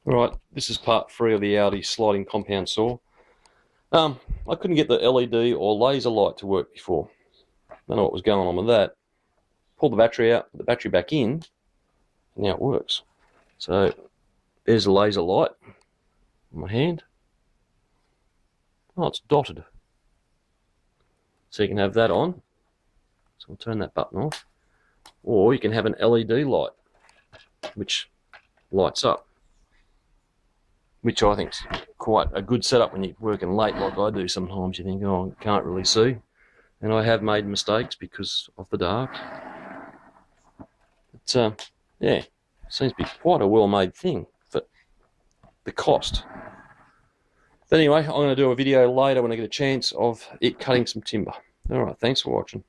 Alright, this is part 3 of the Aldi sliding compound saw. I couldn't get the LED or laser light to work before. Don't know what was going on with that. Pulled the battery out, put the battery back in, and now it works. So there's the laser light on my hand. Oh, it's dotted. So you can have that on. So I'll turn that button off. Or you can have an LED light, which lights up, which I think is quite a good setup when you're working late like I do sometimes. You think, oh, I can't really see. And I have made mistakes because of the dark. But, yeah, seems to be quite a well-made thing for the cost. But anyway, I'm going to do a video later when I get a chance of it cutting some timber. Alright, thanks for watching.